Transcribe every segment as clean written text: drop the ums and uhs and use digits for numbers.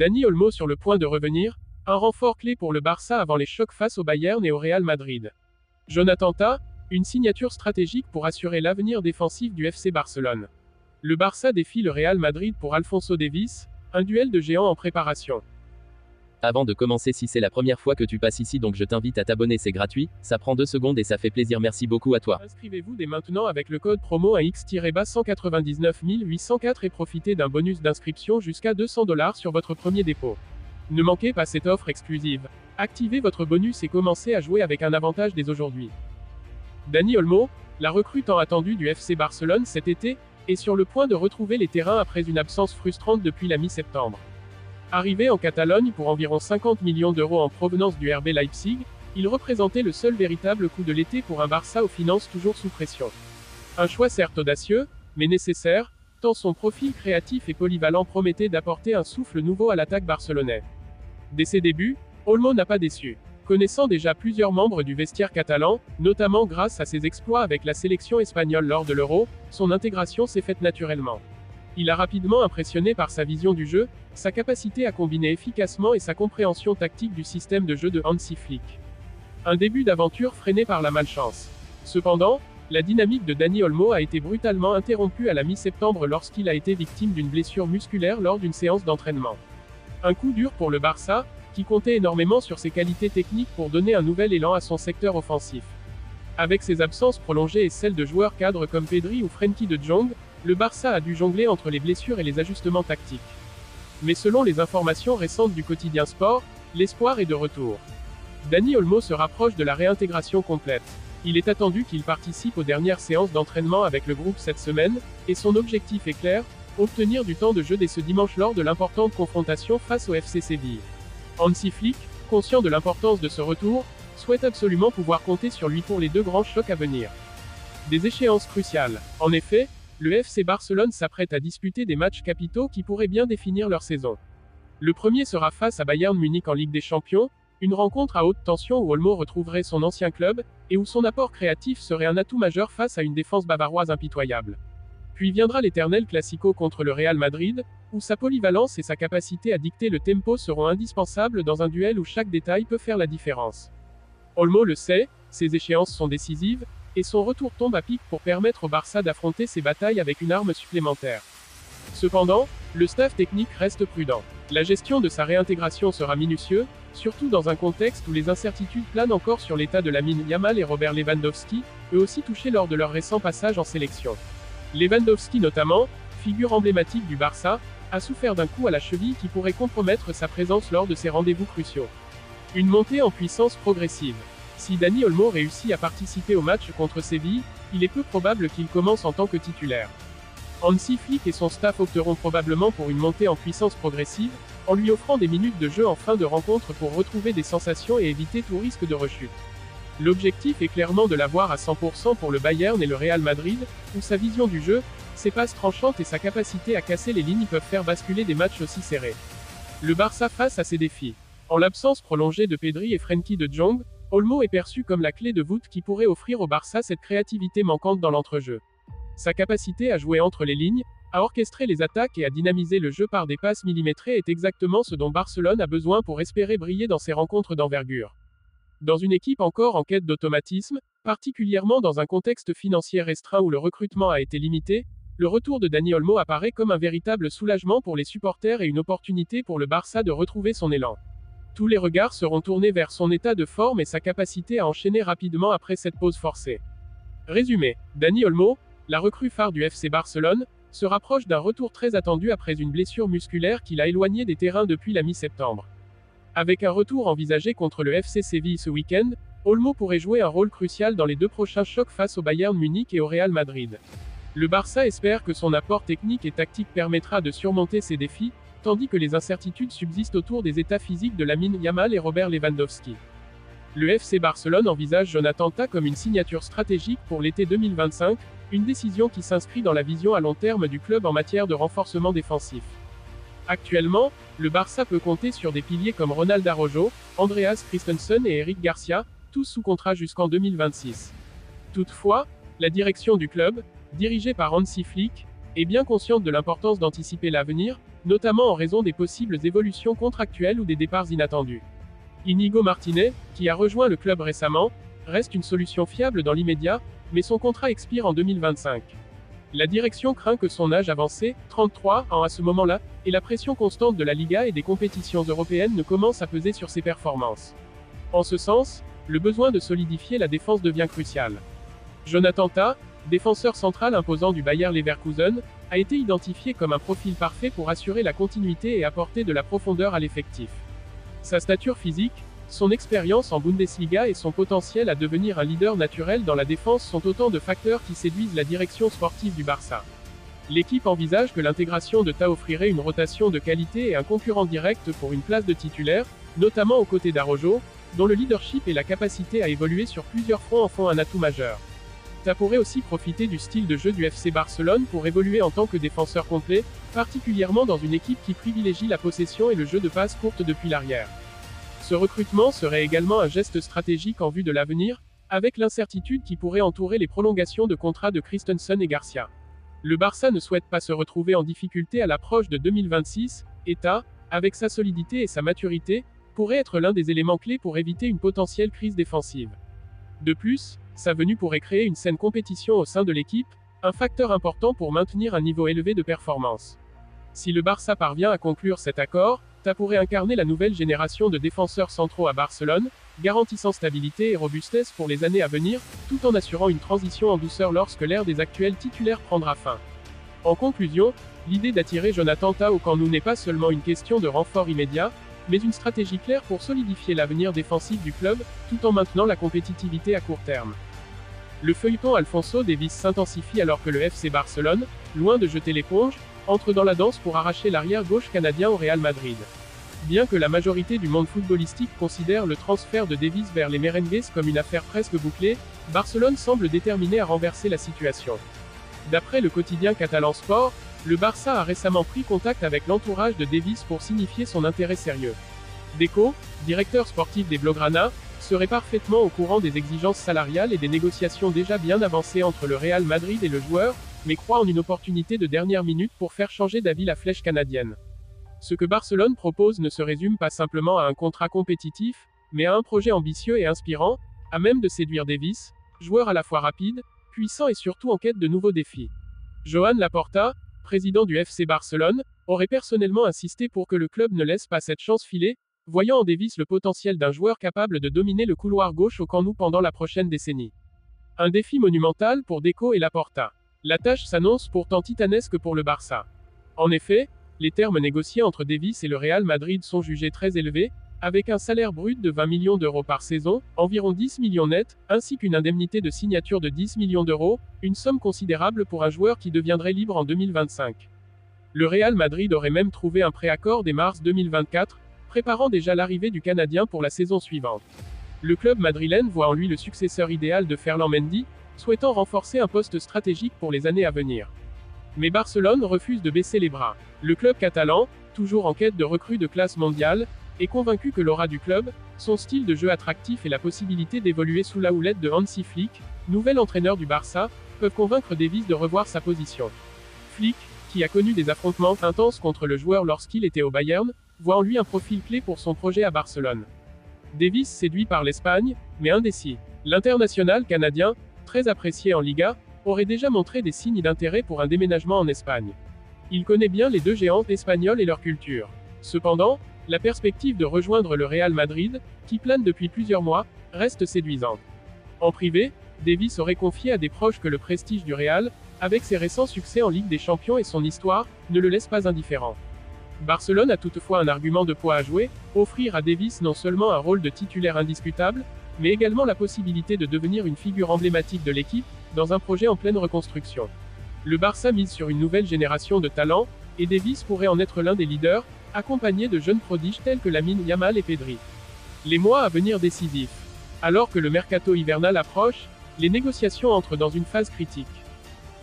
Dani Olmo sur le point de revenir, un renfort clé pour le Barça avant les chocs face au Bayern et au Real Madrid. Jonathan Tah, une signature stratégique pour assurer l'avenir défensif du FC Barcelone. Le Barça défie le Real Madrid pour Alphonso Davies, un duel de géants en préparation. Avant de commencer, si c'est la première fois que tu passes ici, donc je t'invite à t'abonner, c'est gratuit, ça prend 2 secondes et ça fait plaisir, merci beaucoup à toi. Inscrivez-vous dès maintenant avec le code promo AX-199 804 et profitez d'un bonus d'inscription jusqu'à $200 sur votre premier dépôt. Ne manquez pas cette offre exclusive. Activez votre bonus et commencez à jouer avec un avantage dès aujourd'hui. Dani Olmo, la recrue tant attendue du FC Barcelone cet été, est sur le point de retrouver les terrains après une absence frustrante depuis la mi-septembre. Arrivé en Catalogne pour environ 50 millions d'euros en provenance du RB Leipzig, il représentait le seul véritable coup de l'été pour un Barça aux finances toujours sous pression. Un choix certes audacieux, mais nécessaire, tant son profil créatif et polyvalent promettait d'apporter un souffle nouveau à l'attaque barcelonaise. Dès ses débuts, Olmo n'a pas déçu. Connaissant déjà plusieurs membres du vestiaire catalan, notamment grâce à ses exploits avec la sélection espagnole lors de l'Euro, son intégration s'est faite naturellement. Il a rapidement impressionné par sa vision du jeu, sa capacité à combiner efficacement et sa compréhension tactique du système de jeu de Hansi Flick. Un début d'aventure freiné par la malchance. Cependant, la dynamique de Dani Olmo a été brutalement interrompue à la mi-septembre lorsqu'il a été victime d'une blessure musculaire lors d'une séance d'entraînement. Un coup dur pour le Barça, qui comptait énormément sur ses qualités techniques pour donner un nouvel élan à son secteur offensif. Avec ses absences prolongées et celles de joueurs cadres comme Pedri ou Frenkie de Jong, le Barça a dû jongler entre les blessures et les ajustements tactiques. Mais selon les informations récentes du quotidien Sport, l'espoir est de retour. Dani Olmo se rapproche de la réintégration complète. Il est attendu qu'il participe aux dernières séances d'entraînement avec le groupe cette semaine, et son objectif est clair, obtenir du temps de jeu dès ce dimanche lors de l'importante confrontation face au FC Séville. Hansi Flick, conscient de l'importance de ce retour, souhaite absolument pouvoir compter sur lui pour les 2 grands chocs à venir. Des échéances cruciales. En effet, le FC Barcelone s'apprête à disputer des matchs capitaux qui pourraient bien définir leur saison. Le premier sera face à Bayern Munich en Ligue des Champions, une rencontre à haute tension où Olmo retrouverait son ancien club, et où son apport créatif serait un atout majeur face à une défense bavaroise impitoyable. Puis viendra l'éternel classico contre le Real Madrid, où sa polyvalence et sa capacité à dicter le tempo seront indispensables dans un duel où chaque détail peut faire la différence. Olmo le sait, ces échéances sont décisives, et son retour tombe à pic pour permettre au Barça d'affronter ces batailles avec une arme supplémentaire. Cependant, le staff technique reste prudent. La gestion de sa réintégration sera minutieuse, surtout dans un contexte où les incertitudes planent encore sur l'état de Lamine Yamal et Robert Lewandowski, eux aussi touchés lors de leur récent passage en sélection. Lewandowski notamment, figure emblématique du Barça, a souffert d'un coup à la cheville qui pourrait compromettre sa présence lors de ces rendez-vous cruciaux. Une montée en puissance progressive. Si Dani Olmo réussit à participer au match contre Séville, il est peu probable qu'il commence en tant que titulaire. Hansi Flick et son staff opteront probablement pour une montée en puissance progressive, en lui offrant des minutes de jeu en fin de rencontre pour retrouver des sensations et éviter tout risque de rechute. L'objectif est clairement de l'avoir à 100% pour le Bayern et le Real Madrid, où sa vision du jeu, ses passes tranchantes et sa capacité à casser les lignes peuvent faire basculer des matchs aussi serrés. Le Barça face à ces défis. En l'absence prolongée de Pedri et Frenkie de Jong, Olmo est perçu comme la clé de voûte qui pourrait offrir au Barça cette créativité manquante dans l'entrejeu. Sa capacité à jouer entre les lignes, à orchestrer les attaques et à dynamiser le jeu par des passes millimétrées est exactement ce dont Barcelone a besoin pour espérer briller dans ces rencontres d'envergure. Dans une équipe encore en quête d'automatisme, particulièrement dans un contexte financier restreint où le recrutement a été limité, le retour de Dani Olmo apparaît comme un véritable soulagement pour les supporters et une opportunité pour le Barça de retrouver son élan. Tous les regards seront tournés vers son état de forme et sa capacité à enchaîner rapidement après cette pause forcée. Résumé. Dani Olmo, la recrue phare du FC Barcelone, se rapproche d'un retour très attendu après une blessure musculaire qui l'a éloigné des terrains depuis la mi-septembre. Avec un retour envisagé contre le FC Séville ce week-end, Olmo pourrait jouer un rôle crucial dans les 2 prochains chocs face au Bayern Munich et au Real Madrid. Le Barça espère que son apport technique et tactique permettra de surmonter ces défis, tandis que les incertitudes subsistent autour des états physiques de Lamine Yamal et Robert Lewandowski. Le FC Barcelone envisage Jonathan Tah comme une signature stratégique pour l'été 2025, une décision qui s'inscrit dans la vision à long terme du club en matière de renforcement défensif. Actuellement, le Barça peut compter sur des piliers comme Ronald Araujo, Andreas Christensen et Eric Garcia, tous sous contrat jusqu'en 2026. Toutefois, la direction du club, dirigée par Hansi Flick, est bien consciente de l'importance d'anticiper l'avenir, notamment en raison des possibles évolutions contractuelles ou des départs inattendus. Inigo Martinez, qui a rejoint le club récemment, reste une solution fiable dans l'immédiat, mais son contrat expire en 2025. La direction craint que son âge avancé, 33 ans à ce moment-là, et la pression constante de la Liga et des compétitions européennes ne commencent à peser sur ses performances. En ce sens, le besoin de solidifier la défense devient crucial. Jonathan Tah, défenseur central imposant du Bayer Leverkusen, a été identifié comme un profil parfait pour assurer la continuité et apporter de la profondeur à l'effectif. Sa stature physique, son expérience en Bundesliga et son potentiel à devenir un leader naturel dans la défense sont autant de facteurs qui séduisent la direction sportive du Barça. L'équipe envisage que l'intégration de Tah offrirait une rotation de qualité et un concurrent direct pour une place de titulaire, notamment aux côtés d'Araujo, dont le leadership et la capacité à évoluer sur plusieurs fronts en font un atout majeur. Tah pourrait aussi profiter du style de jeu du FC Barcelone pour évoluer en tant que défenseur complet, particulièrement dans une équipe qui privilégie la possession et le jeu de passes courtes depuis l'arrière. Ce recrutement serait également un geste stratégique en vue de l'avenir, avec l'incertitude qui pourrait entourer les prolongations de contrats de Christensen et Garcia. Le Barça ne souhaite pas se retrouver en difficulté à l'approche de 2026, et Tah, avec sa solidité et sa maturité, pourrait être l'un des éléments clés pour éviter une potentielle crise défensive. De plus, sa venue pourrait créer une saine compétition au sein de l'équipe, un facteur important pour maintenir un niveau élevé de performance. Si le Barça parvient à conclure cet accord, Tah pourrait incarner la nouvelle génération de défenseurs centraux à Barcelone, garantissant stabilité et robustesse pour les années à venir, tout en assurant une transition en douceur lorsque l'ère des actuels titulaires prendra fin. En conclusion, l'idée d'attirer Jonathan Tah au Camp Nou n'est pas seulement une question de renfort immédiat, mais une stratégie claire pour solidifier l'avenir défensif du club, tout en maintenant la compétitivité à court terme. Le feuilleton Alphonso Davies s'intensifie alors que le FC Barcelone, loin de jeter l'éponge, entre dans la danse pour arracher l'arrière-gauche canadien au Real Madrid. Bien que la majorité du monde footballistique considère le transfert de Davies vers les Merengues comme une affaire presque bouclée, Barcelone semble déterminé à renverser la situation. D'après le quotidien catalan Sport, le Barça a récemment pris contact avec l'entourage de Davies pour signifier son intérêt sérieux. Deco, directeur sportif des Blaugrana, serait parfaitement au courant des exigences salariales et des négociations déjà bien avancées entre le Real Madrid et le joueur, mais croit en une opportunité de dernière minute pour faire changer d'avis la flèche canadienne. Ce que Barcelone propose ne se résume pas simplement à un contrat compétitif, mais à un projet ambitieux et inspirant, à même de séduire Davies, joueur à la fois rapide, puissant et surtout en quête de nouveaux défis. Joan Laporta, président du FC Barcelone, aurait personnellement insisté pour que le club ne laisse pas cette chance filer, voyant en Davies le potentiel d'un joueur capable de dominer le couloir gauche au Camp Nou pendant la prochaine décennie. Un défi monumental pour Deco et Laporta. La tâche s'annonce pourtant titanesque pour le Barça. En effet, les termes négociés entre Davies et le Real Madrid sont jugés très élevés, avec un salaire brut de 20 millions d'euros par saison, environ 10 millions nets, ainsi qu'une indemnité de signature de 10 millions d'euros, une somme considérable pour un joueur qui deviendrait libre en 2025. Le Real Madrid aurait même trouvé un préaccord dès mars 2024, préparant déjà l'arrivée du Canadien pour la saison suivante. Le club madrilène voit en lui le successeur idéal de Ferland Mendy, souhaitant renforcer un poste stratégique pour les années à venir. Mais Barcelone refuse de baisser les bras. Le club catalan, toujours en quête de recrues de classe mondiale, est convaincu que l'aura du club, son style de jeu attractif et la possibilité d'évoluer sous la houlette de Hansi Flick, nouvel entraîneur du Barça, peuvent convaincre Davies de revoir sa position. Flick, qui a connu des affrontements intenses contre le joueur lorsqu'il était au Bayern, voit en lui un profil clé pour son projet à Barcelone. Davies séduit par l'Espagne, mais indécis. L'international canadien, très apprécié en Liga, aurait déjà montré des signes d'intérêt pour un déménagement en Espagne. Il connaît bien les deux géants espagnols et leur culture. Cependant, la perspective de rejoindre le Real Madrid, qui plane depuis plusieurs mois, reste séduisante. En privé, Davies aurait confié à des proches que le prestige du Real, avec ses récents succès en Ligue des Champions et son histoire, ne le laisse pas indifférent. Barcelone a toutefois un argument de poids à jouer, offrir à Davies non seulement un rôle de titulaire indiscutable, mais également la possibilité de devenir une figure emblématique de l'équipe, dans un projet en pleine reconstruction. Le Barça mise sur une nouvelle génération de talents, et Davies pourrait en être l'un des leaders, accompagné de jeunes prodiges tels que Lamine Yamal et Pedri. Les mois à venir décisifs. Alors que le mercato hivernal approche, les négociations entrent dans une phase critique.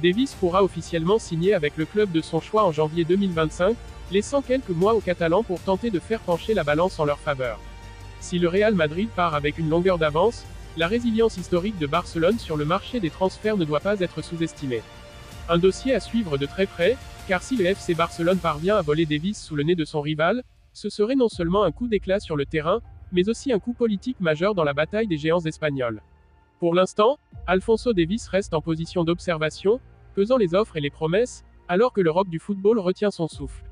Davies pourra officiellement signer avec le club de son choix en janvier 2025, laissant quelques mois aux Catalans pour tenter de faire pencher la balance en leur faveur. Si le Real Madrid part avec une longueur d'avance, la résilience historique de Barcelone sur le marché des transferts ne doit pas être sous-estimée. Un dossier à suivre de très près, car si le FC Barcelone parvient à voler Davies sous le nez de son rival, ce serait non seulement un coup d'éclat sur le terrain, mais aussi un coup politique majeur dans la bataille des géants espagnols. Pour l'instant, Alphonso Davies reste en position d'observation, pesant les offres et les promesses, alors que le roc du football retient son souffle.